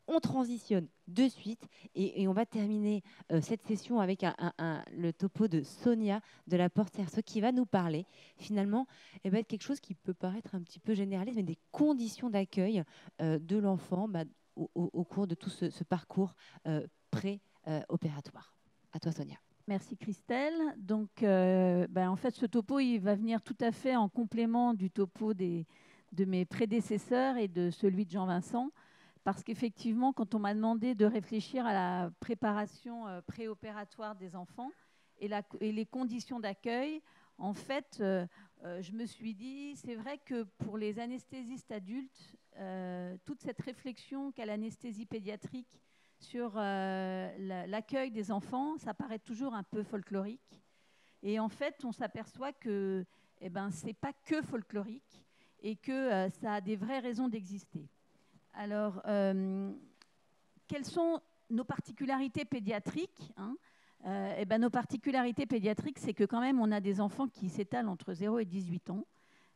On transitionne de suite et on va terminer cette session avec le topo de Sonia de la Porte-Cerceau qui va nous parler finalement de quelque chose qui peut paraître un petit peu généraliste, mais des conditions d'accueil de l'enfant au cours de tout ce parcours pré-opératoire. À toi, Sonia. Merci Christelle. Donc, en fait, ce topo, il va venir tout à fait en complément du topo de mes prédécesseurs et de celui de Jean-Vincent. Parce qu'effectivement, quand on m'a demandé de réfléchir à la préparation préopératoire des enfants et les conditions d'accueil, en fait, je me suis dit, c'est vrai que pour les anesthésistes adultes, toute cette réflexion qu'a l'anesthésie pédiatrique sur l'accueil des enfants, ça paraît toujours un peu folklorique. Et en fait, on s'aperçoit que ce n'est pas que folklorique et que ça a des vraies raisons d'exister. Alors, quelles sont nos particularités pédiatriques, hein? Nos particularités pédiatriques, c'est que quand même, on a des enfants qui s'étalent entre 0 et 18 ans,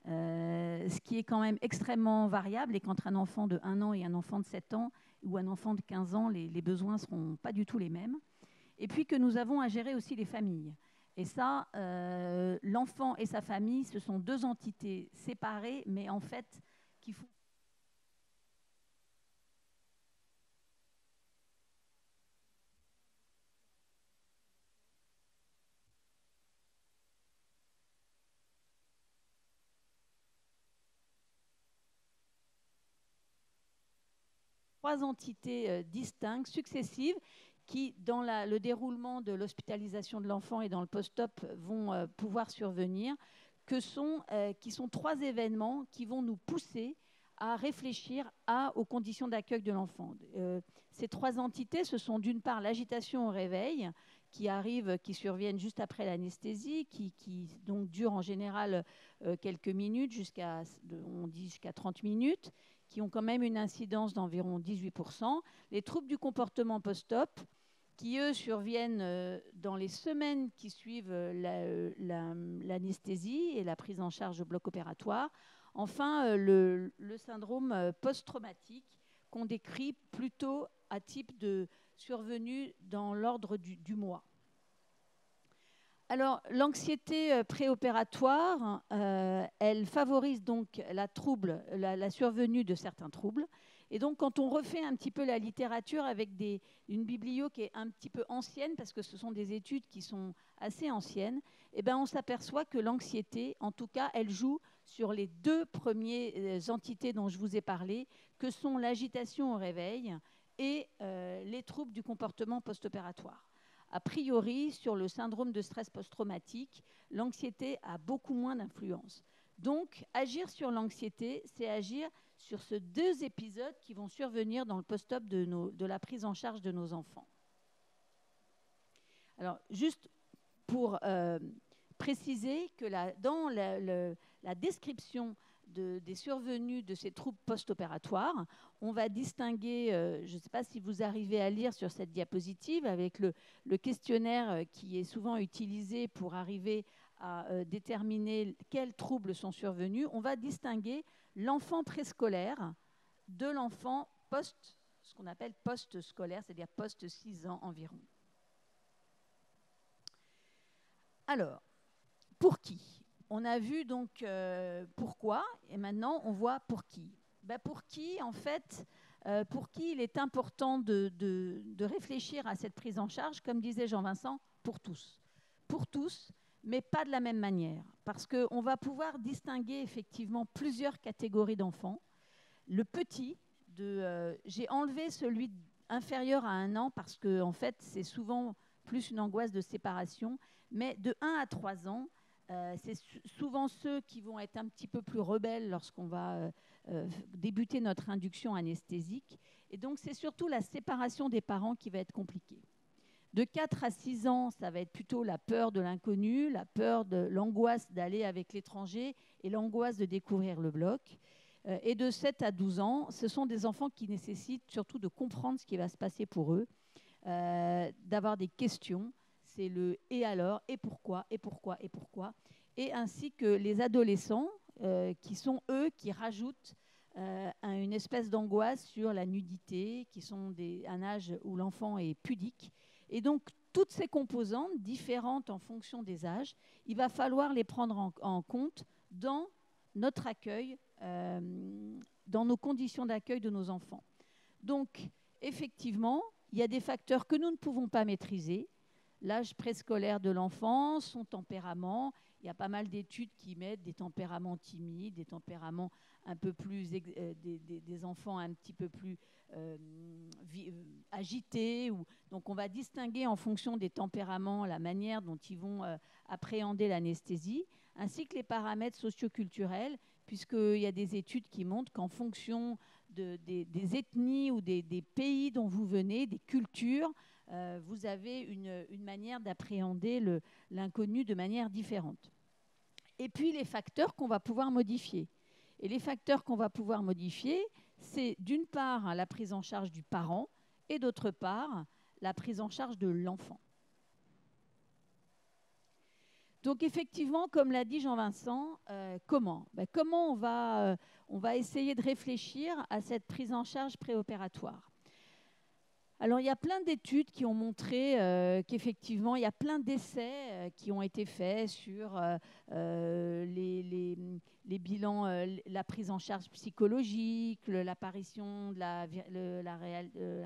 ce qui est quand même extrêmement variable, et qu'entre un enfant de 1 an et un enfant de 7 ans, ou un enfant de 15 ans, les besoins ne seront pas du tout les mêmes. Et puis que nous avons à gérer aussi les familles. Et ça, l'enfant et sa famille, ce sont deux entités séparées, mais en fait, qui font... Trois entités distinctes, successives, qui, dans le déroulement de l'hospitalisation de l'enfant et dans le post-op, vont pouvoir survenir, qui sont trois événements qui vont nous pousser à réfléchir aux conditions d'accueil de l'enfant. Ces trois entités, ce sont d'une part l'agitation au réveil, qui surviennent juste après l'anesthésie, qui donc dure en général quelques minutes, on dit jusqu'à 30 minutes, qui ont quand même une incidence d'environ 18%. Les troubles du comportement post-op, qui, eux, surviennent dans les semaines qui suivent l'anesthésie et la prise en charge au bloc opératoire. Enfin, le syndrome post-traumatique, qu'on décrit plutôt à type de survenue dans l'ordre du mois. Alors, l'anxiété préopératoire, elle favorise donc la survenue de certains troubles. Et donc, quand on refait un petit peu la littérature avec une biblio qui est un petit peu ancienne, parce que ce sont des études qui sont assez anciennes, on s'aperçoit que l'anxiété, en tout cas, elle joue sur les deux premières entités dont je vous ai parlé, que sont l'agitation au réveil et les troubles du comportement post-opératoire. A priori, sur le syndrome de stress post-traumatique, l'anxiété a beaucoup moins d'influence. Donc, agir sur l'anxiété, c'est agir sur ces deux épisodes qui vont survenir dans le post-op de la prise en charge de nos enfants. Alors, juste pour préciser que dans la description des survenues de ces troubles post-opératoires, on va distinguer, je ne sais pas si vous arrivez à lire sur cette diapositive, avec le questionnaire qui est souvent utilisé pour arriver à déterminer quels troubles sont survenus, on va distinguer l'enfant préscolaire de l'enfant ce qu'on appelle post-scolaire, c'est-à-dire post-6 ans environ. Alors, pour qui? On a vu donc pourquoi, et maintenant on voit pour qui. Pour qui, en fait, pour qui il est important de réfléchir à cette prise en charge, comme disait Jean-Vincent, pour tous. Pour tous, mais pas de la même manière, parce qu'on va pouvoir distinguer effectivement plusieurs catégories d'enfants. Le petit, j'ai enlevé celui inférieur à 1 an, parce que en fait, c'est souvent plus une angoisse de séparation, mais de 1 à 3 ans, c'est souvent ceux qui vont être un petit peu plus rebelles lorsqu'on va débuter notre induction anesthésique. Et donc, c'est surtout la séparation des parents qui va être compliquée. De 4 à 6 ans, ça va être plutôt la peur de l'inconnu, l'angoisse d'aller avec l'étranger et l'angoisse de découvrir le bloc. Et de 7 à 12 ans, ce sont des enfants qui nécessitent surtout de comprendre ce qui va se passer pour eux, d'avoir des questions. C'est le « et alors » et pourquoi, et pourquoi, et pourquoi. Et ainsi que les adolescents, qui sont eux qui rajoutent une espèce d'angoisse sur la nudité, qui sont un âge où l'enfant est pudique. Et donc, toutes ces composantes, différentes en fonction des âges, il va falloir les prendre en compte dans notre accueil, dans nos conditions d'accueil de nos enfants. Donc, effectivement, il y a des facteurs que nous ne pouvons pas maîtriser. L'âge préscolaire de l'enfant, son tempérament. Il y a pas mal d'études qui mettent des tempéraments timides, des tempéraments un peu plus, des enfants un petit peu plus agités. Donc on va distinguer en fonction des tempéraments la manière dont ils vont appréhender l'anesthésie, ainsi que les paramètres socioculturels, puisqu'il y a des études qui montrent qu'en fonction des ethnies ou des pays dont vous venez, des cultures, vous avez une manière d'appréhender l'inconnu de manière différente. Et puis les facteurs qu'on va pouvoir modifier. Et les facteurs qu'on va pouvoir modifier, c'est d'une part la prise en charge du parent et d'autre part la prise en charge de l'enfant. Donc effectivement, comme l'a dit Jean-Vincent, comment on va essayer de réfléchir à cette prise en charge préopératoire. Alors, il y a plein d'études qui ont montré qu'effectivement, il y a plein d'essais qui ont été faits sur les bilans, la prise en charge psychologique, l'apparition de la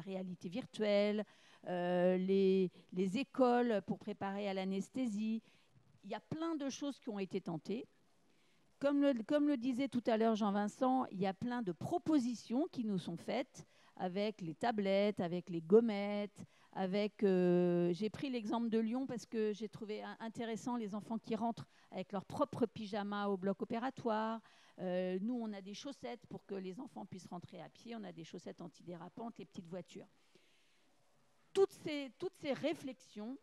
réalité virtuelle, les écoles pour préparer à l'anesthésie. Il y a plein de choses qui ont été tentées. Comme le disait tout à l'heure Jean-Vincent, il y a plein de propositions qui nous sont faites avec les tablettes, avec les gommettes, j'ai pris l'exemple de Lyon parce que j'ai trouvé intéressant les enfants qui rentrent avec leur propre pyjama au bloc opératoire. Nous, on a des chaussettes pour que les enfants puissent rentrer à pied. On a des chaussettes antidérapantes, les petites voitures. Toutes ces réflexions,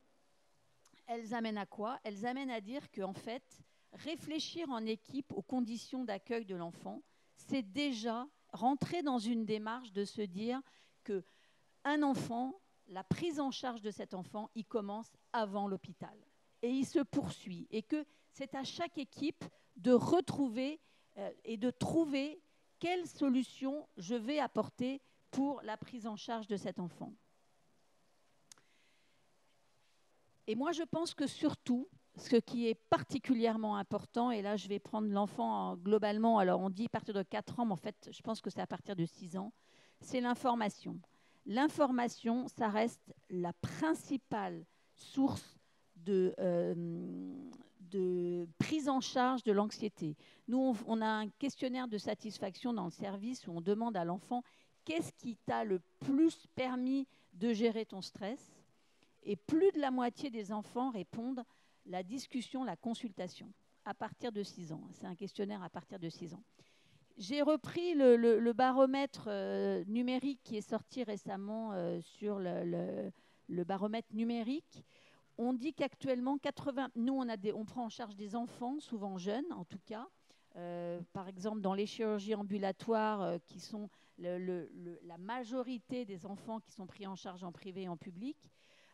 elles amènent à quoi? Elles amènent à dire qu'en fait, réfléchir en équipe aux conditions d'accueil de l'enfant, c'est déjà rentrer dans une démarche de se dire qu'un enfant, la prise en charge de cet enfant, il commence avant l'hôpital. Et il se poursuit. Et que c'est à chaque équipe de retrouver et de trouver quelle solution je vais apporter pour la prise en charge de cet enfant. Et moi, je pense que surtout, ce qui est particulièrement important, et là, je vais prendre l'enfant globalement, alors on dit à partir de 4 ans, mais en fait, je pense que c'est à partir de 6 ans, c'est l'information. L'information, ça reste la principale source de prise en charge de l'anxiété. Nous, on a un questionnaire de satisfaction dans le service où on demande à l'enfant qu'est-ce qui t'a le plus permis de gérer ton stress. Et plus de la moitié des enfants répondent la discussion, la consultation, à partir de 6 ans. C'est un questionnaire à partir de 6 ans. J'ai repris le baromètre numérique qui est sorti récemment sur le baromètre numérique. On dit qu'actuellement, nous, on prend en charge des enfants, souvent jeunes en tout cas. Par exemple, dans les chirurgies ambulatoires, qui sont la majorité des enfants qui sont pris en charge en privé et en public.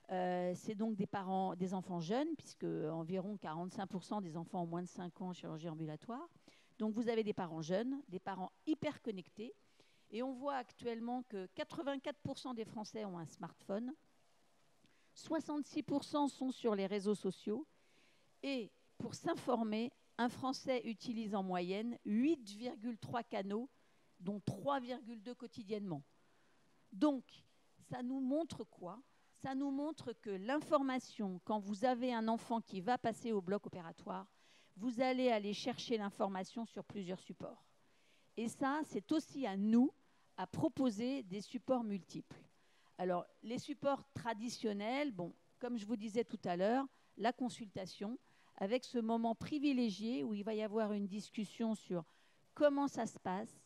C'est donc des enfants jeunes, puisque environ 45% des enfants ont moins de 5 ans en chirurgie ambulatoire. Donc vous avez des parents jeunes, des parents hyper connectés. Et on voit actuellement que 84% des Français ont un smartphone, 66% sont sur les réseaux sociaux. Et pour s'informer, un Français utilise en moyenne 8,3 canaux, dont 3,2 quotidiennement. Donc, ça nous montre quoi ? Ça nous montre que l'information, quand vous avez un enfant qui va passer au bloc opératoire, vous allez aller chercher l'information sur plusieurs supports. Et ça, c'est aussi à nous à proposer des supports multiples. Alors, les supports traditionnels, comme je vous disais tout à l'heure, la consultation, avec ce moment privilégié où il va y avoir une discussion sur comment ça se passe.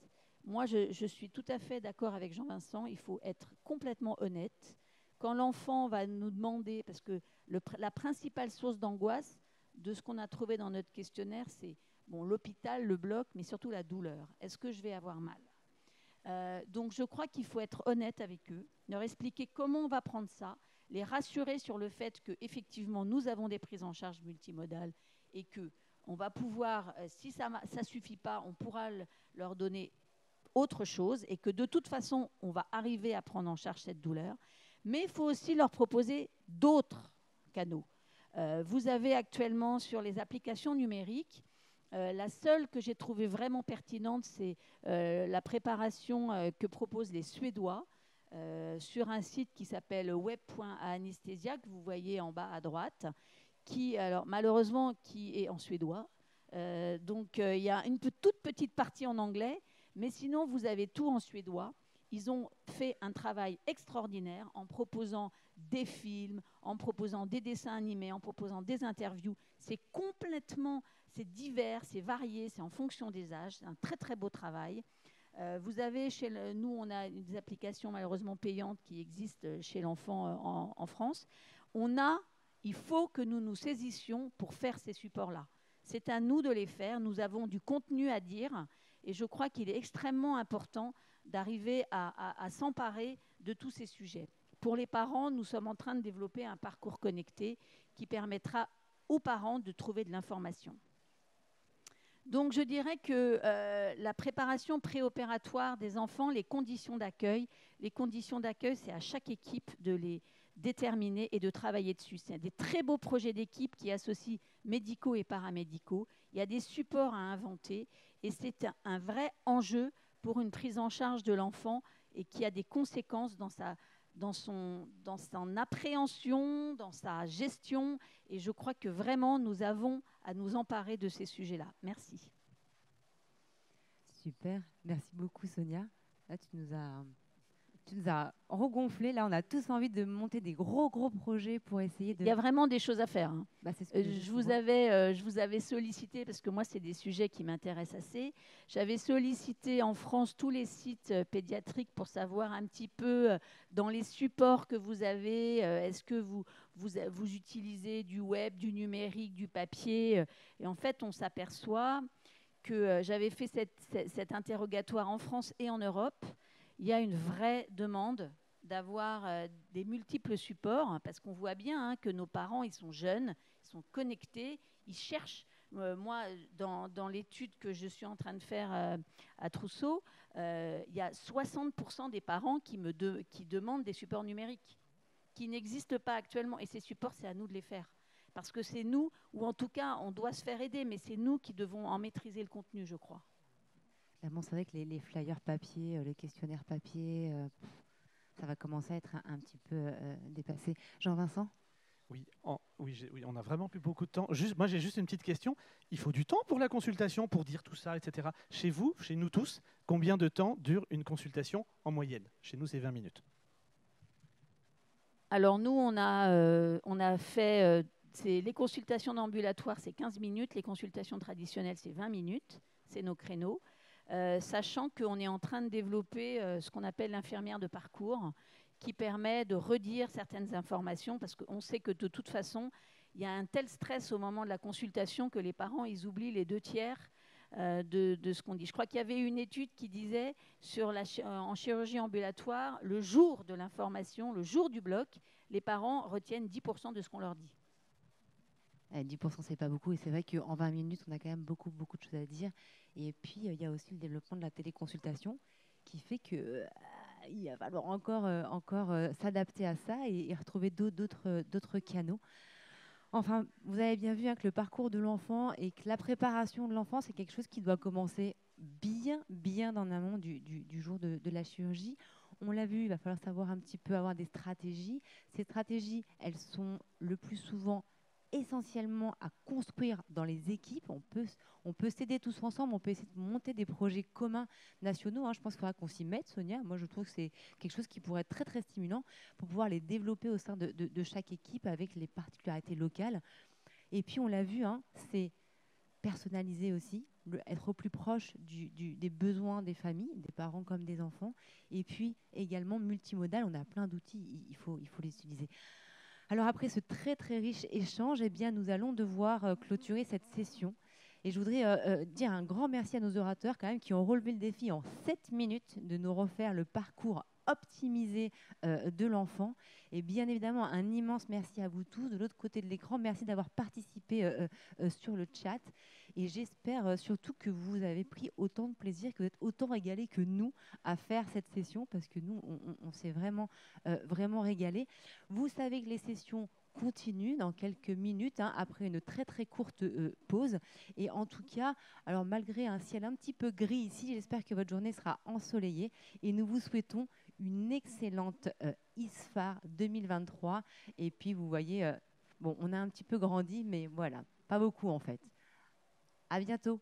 Moi, je suis tout à fait d'accord avec Jean-Vincent, il faut être complètement honnête. Quand l'enfant va nous demander, parce que la principale source d'angoisse de ce qu'on a trouvé dans notre questionnaire, c'est l'hôpital, le bloc, mais surtout la douleur. Est-ce que je vais avoir mal ? Donc je crois qu'il faut être honnête avec eux, leur expliquer comment on va prendre ça, les rassurer sur le fait qu'effectivement nous avons des prises en charge multimodales et qu'on va pouvoir, si ça ne suffit pas, on pourra leur donner autre chose et que de toute façon, on va arriver à prendre en charge cette douleur. Mais il faut aussi leur proposer d'autres canaux. Vous avez actuellement sur les applications numériques, la seule que j'ai trouvée vraiment pertinente, c'est la préparation que proposent les Suédois sur un site qui s'appelle web.anesthésia, que vous voyez en bas à droite, qui, alors, malheureusement, qui est en suédois. Donc, il y a une toute petite partie en anglais, mais sinon, vous avez tout en suédois. Ils ont fait un travail extraordinaire en proposant des films, en proposant des dessins animés, en proposant des interviews. C'est divers, c'est varié, c'est en fonction des âges. C'est un très, très beau travail. Vous avez nous, on a des applications malheureusement payantes qui existent chez l'enfant en France. Il faut que nous nous saisissions pour faire ces supports-là. C'est à nous de les faire. Nous avons du contenu à dire et je crois qu'il est extrêmement important d'arriver à s'emparer de tous ces sujets. Pour les parents, nous sommes en train de développer un parcours connecté qui permettra aux parents de trouver de l'information. Donc, je dirais que la préparation préopératoire des enfants, les conditions d'accueil, c'est à chaque équipe de les déterminer et de travailler dessus. C'est des très beaux projets d'équipe qui associent médicaux et paramédicaux. Il y a des supports à inventer et c'est un vrai enjeu pour une prise en charge de l'enfant et qui a des conséquences dans son appréhension, dans sa gestion. Et je crois que vraiment, nous avons à nous emparer de ces sujets-là. Merci. Super. Merci beaucoup, Sonia. Là, tu nous as regonflé. Là, on a tous envie de monter des gros projets pour essayer de... Il y a vraiment des choses à faire. Hein. Bah, c'est ce que je vous avais sollicité, parce que moi, c'est des sujets qui m'intéressent assez. J'avais sollicité en France tous les sites pédiatriques pour savoir un petit peu dans les supports que vous avez, est-ce que vous utilisez du web, du numérique, du papier. Et en fait, on s'aperçoit que j'avais fait cet interrogatoire en France et en Europe. Il y a une vraie demande d'avoir des multiples supports, hein, parce qu'on voit bien que nos parents, ils sont jeunes, ils sont connectés, ils cherchent. Moi, dans l'étude que je suis en train de faire à Trousseau, il y a 60% des parents qui demandent des supports numériques, qui n'existent pas actuellement. Et ces supports, c'est à nous de les faire. Parce que c'est nous, ou en tout cas, on doit se faire aider, mais c'est nous qui devons en maîtriser le contenu, je crois. Clairement, c'est vrai que les flyers papier, les questionnaires papier, ça va commencer à être un petit peu dépassé. Jean-Vincent ? Oui, on n'a vraiment plus beaucoup de temps. Moi, j'ai juste une petite question. Il faut du temps pour la consultation, pour dire tout ça, etc. Chez vous, chez nous tous, combien de temps dure une consultation en moyenne ? Chez nous, c'est 20 minutes. Alors, nous, on a fait... les consultations d'ambulatoire, c'est 15 minutes. Les consultations traditionnelles, c'est 20 minutes. C'est nos créneaux. Sachant qu'on est en train de développer ce qu'on appelle l'infirmière de parcours, qui permet de redire certaines informations, parce qu'on sait que de toute façon, il y a un tel stress au moment de la consultation que les parents, ils oublient les 2/3 de ce qu'on dit. Je crois qu'il y avait une étude qui disait en chirurgie ambulatoire, le jour de l'information, le jour du bloc, les parents retiennent 10% de ce qu'on leur dit. 10%, c'est pas beaucoup. Et c'est vrai qu'en 20 minutes, on a quand même beaucoup de choses à dire. Et puis, il y a aussi le développement de la téléconsultation qui fait que il va falloir encore s'adapter à ça et retrouver d'autres canaux. Enfin, vous avez bien vu que le parcours de l'enfant et que la préparation de l'enfant, c'est quelque chose qui doit commencer bien en amont du jour de la chirurgie. On l'a vu, il va falloir savoir un petit peu avoir des stratégies. Ces stratégies, elles sont le plus souvent essentiellement à construire dans les équipes. On peut s'aider tous ensemble, on peut essayer de monter des projets communs nationaux. Je pense qu'il faudra qu'on s'y mette, Sonia. Moi, je trouve que c'est quelque chose qui pourrait être très stimulant pour pouvoir les développer au sein de chaque équipe avec les particularités locales. Et puis, on l'a vu, c'est personnaliser aussi, être au plus proche des besoins des familles, des parents comme des enfants. Et puis, également multimodal. On a plein d'outils, il faut les utiliser. Alors après ce très riche échange, nous allons devoir clôturer cette session. Et je voudrais dire un grand merci à nos orateurs quand même qui ont relevé le défi en 7 minutes de nous refaire le parcours optimisée de l'enfant. Et bien évidemment, un immense merci à vous tous. De l'autre côté de l'écran, merci d'avoir participé sur le chat. Et j'espère surtout que vous avez pris autant de plaisir, que vous êtes autant régalés que nous à faire cette session, parce que nous, on s'est vraiment, vraiment régalés. Vous savez que les sessions continue dans quelques minutes, hein, après une très très courte pause. Et en tout cas, alors malgré un ciel un petit peu gris ici, j'espère que votre journée sera ensoleillée et nous vous souhaitons une excellente ISFAR 2023. Et puis vous voyez, bon, on a un petit peu grandi, mais voilà, pas beaucoup en fait. À bientôt.